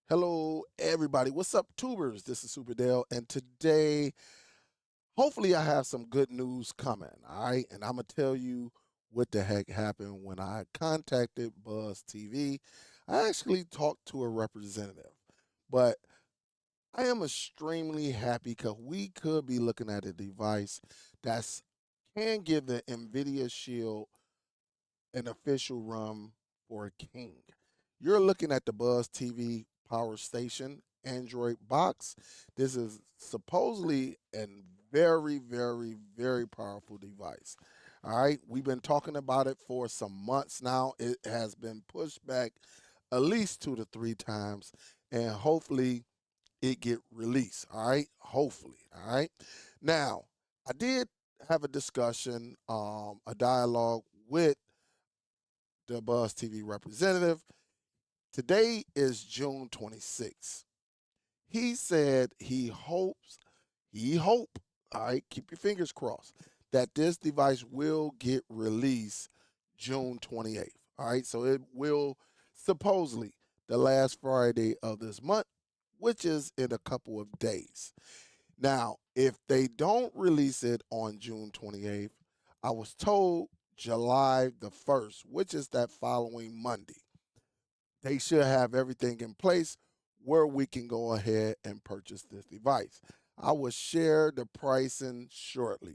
Hello, everybody. What's up, tubers? This is Superdell, and today, hopefully, I have some good news coming. All right, and I'm gonna tell you what the heck happened when I contacted Buzz TV. I actually talked to a representative, but I am extremely happy because we could be looking at a device that's can give the Nvidia Shield an official run for a king. You're looking at the Buzz TV Power Station Android box. This is supposedly a very, very, very powerful device. All right, we've been talking about it for some months now. It has been pushed back at least 2 to 3 times, and hopefully it get released. All right, hopefully. All right. Now, I did have a discussion, a dialogue with the Buzz TV representative. Today is June 26th. He said he hope, all right, keep your fingers crossed, that this device will get released June 28th. All right, so it will supposedly the last Friday of this month, which is in a couple of days. Now, if they don't release it on June 28th, I was told July the 1st, which is that following Monday, they should have everything in place where we can go ahead and purchase this device. I will share the pricing shortly.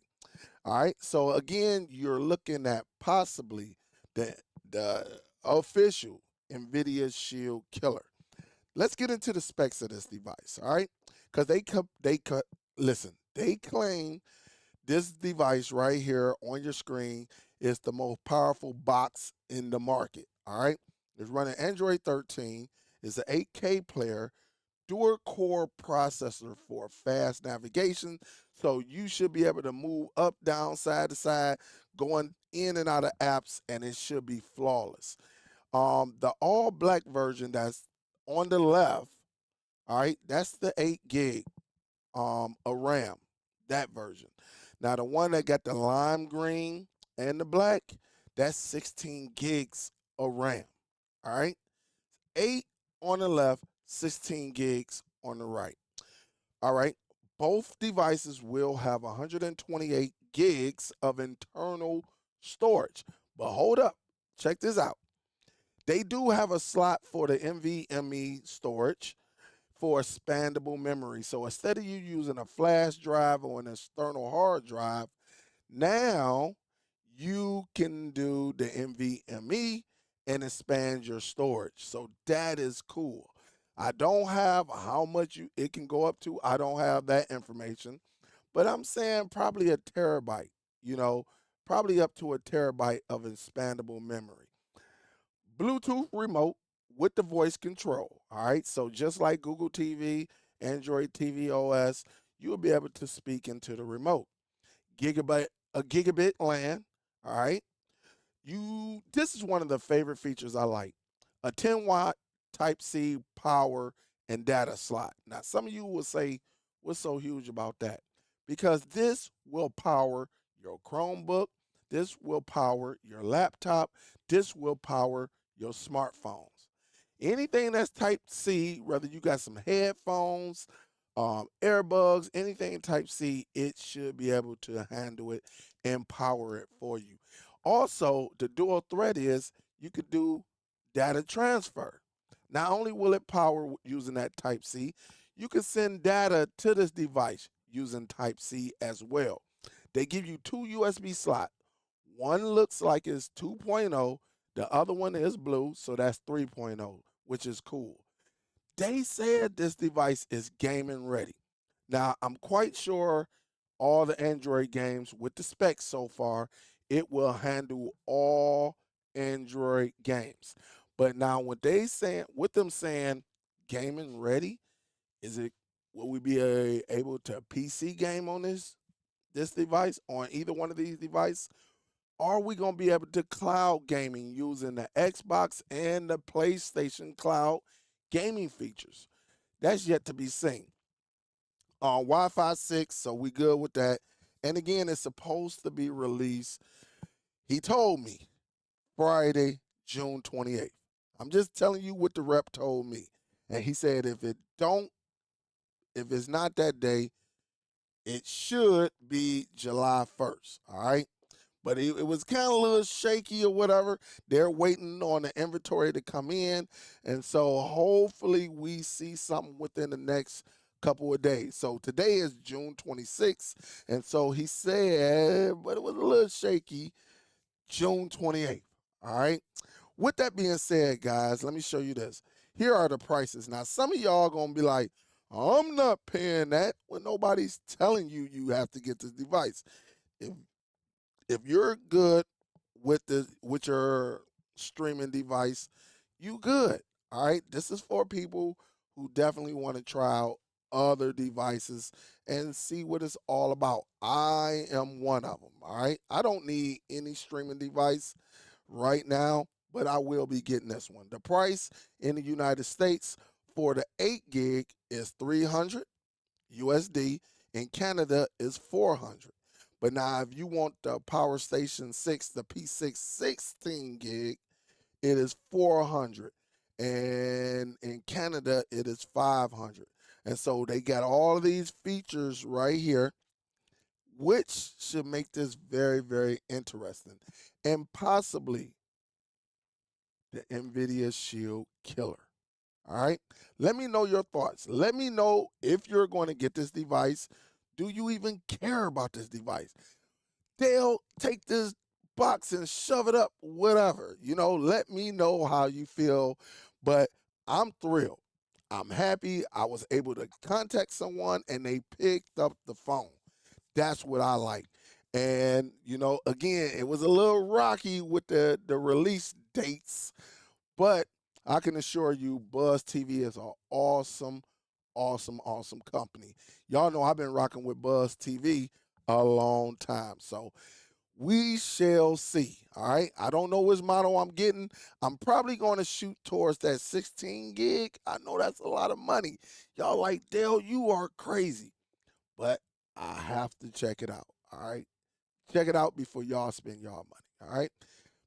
All right. So again, you're looking at possibly the the official Nvidia Shield killer. Let's get into the specs of this device. All right, because listen. They claim this device right here on your screen is the most powerful box in the market. All right. It's running Android 13. It's an 8K player, dual core processor for fast navigation. So you should be able to move up, down, side to side, going in and out of apps, and it should be flawless. The all black version that's on the left, all right, that's the 8 gig a RAM, that version. Now the one that got the lime green and the black, that's 16 gigs of RAM. All right, 8 on the left, 16 gigs on the right. All right, both devices will have 128 gigs of internal storage. But hold up, check this out. They do have a slot for the NVMe storage for expandable memory. So instead of you using a flash drive or an external hard drive, now you can do the NVMe and expand your storage. So that is cool. I don't have how much it can go up to. I don't have that information, but I'm saying probably a terabyte, you know, probably up to a terabyte of expandable memory. Bluetooth remote with the voice control. All right. So just like Google TV, Android TV OS, you'll be able to speak into the remote. A gigabit LAN. All right. This is one of the favorite features I like. A 10-watt Type C power and data slot. Now, some of you will say, what's so huge about that? Because this will power your Chromebook, this will power your laptop, this will power your smartphones. Anything that's Type C, whether you got some headphones, airbuds, anything Type C, it should be able to handle it and power it for you. Also, the dual threat is you could do data transfer. Not only will it power using that Type C, you can send data to this device using Type C as well. They give you two USB slots. One looks like it's 2.0, the other one is blue, so that's 3.0, which is cool. They said this device is gaming ready. Now, I'm quite sure all the Android games with the specs so far, it will handle all Android games. But now, with them saying gaming ready, is it will we be able to PC game on this device on either one of these devices? Are we going to be able to cloud gaming using the Xbox and the PlayStation cloud gaming features? That's yet to be seen. On Wi-Fi 6, so we good with that. And again, it's supposed to be released. He told me Friday, June 28th. I'm just telling you what the rep told me. And he said if it's not that day, it should be July 1st. All right. But it was kind of a little shaky or whatever. They're waiting on the inventory to come in. And so hopefully we see something within the next couple of days. So today is June 26th. And so he said, but it was a little shaky, June 28th. All right. With that being said, guys, let me show you this. Here are the prices. Now, some of y'all going to be like, I'm not paying that when nobody's telling you you have to get this device. If if you're good with your streaming device, you good. All right. This is for people who definitely want to try out other devices and see what it's all about. I am one of them. All right. I don't need any streaming device right now, but I will be getting this one. The price in the United States for the 8 gig is 300 USD. In Canada is 400. But now if you want the Power Station 6, the P6 16 gig, it is 400. And in Canada it is 500. And so they got all of these features right here, which should make this very, very interesting. And possibly the Nvidia Shield killer. All right. Let me know your thoughts. Let me know if you're going to get this device. Do you even care about this device? They'll take this box and shove it up, whatever. Let me know how you feel. But I'm thrilled. I'm happy I was able to contact someone and they picked up the phone. That's what I like. And, again, it was a little rocky with the release dates, but I can assure you, Buzz TV is an awesome, awesome, awesome company. Y'all know I've been rocking with Buzz TV a long time. So we shall see. All right. I don't know which model I'm getting. I'm probably going to shoot towards that 16 gig. I know that's a lot of money. Y'all like, Dale, you are crazy. But I have to check it out. All right. Check it out before y'all spend y'all money. All right.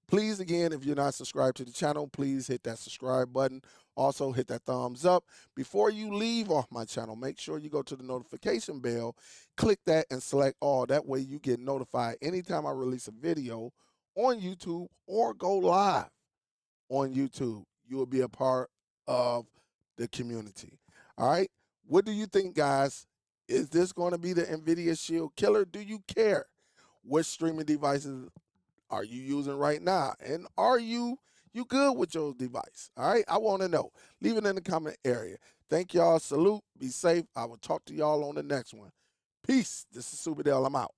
Please, again, if you're not subscribed to the channel, please hit that subscribe button. Also, hit that thumbs up. Before you leave off my channel, make sure you go to the notification bell, click that, and select all. That way you get notified anytime I release a video on YouTube or go live on YouTube. You will be a part of the community. All right? What do you think, guys? Is this going to be the Nvidia Shield killer? Do you care what streaming devices are you using right now? And are you good with your device? All right, I want to know. Leave it in the comment area. Thank y'all. Salute. Be safe. I will talk to y'all on the next one. Peace. This is Superdell. I'm out.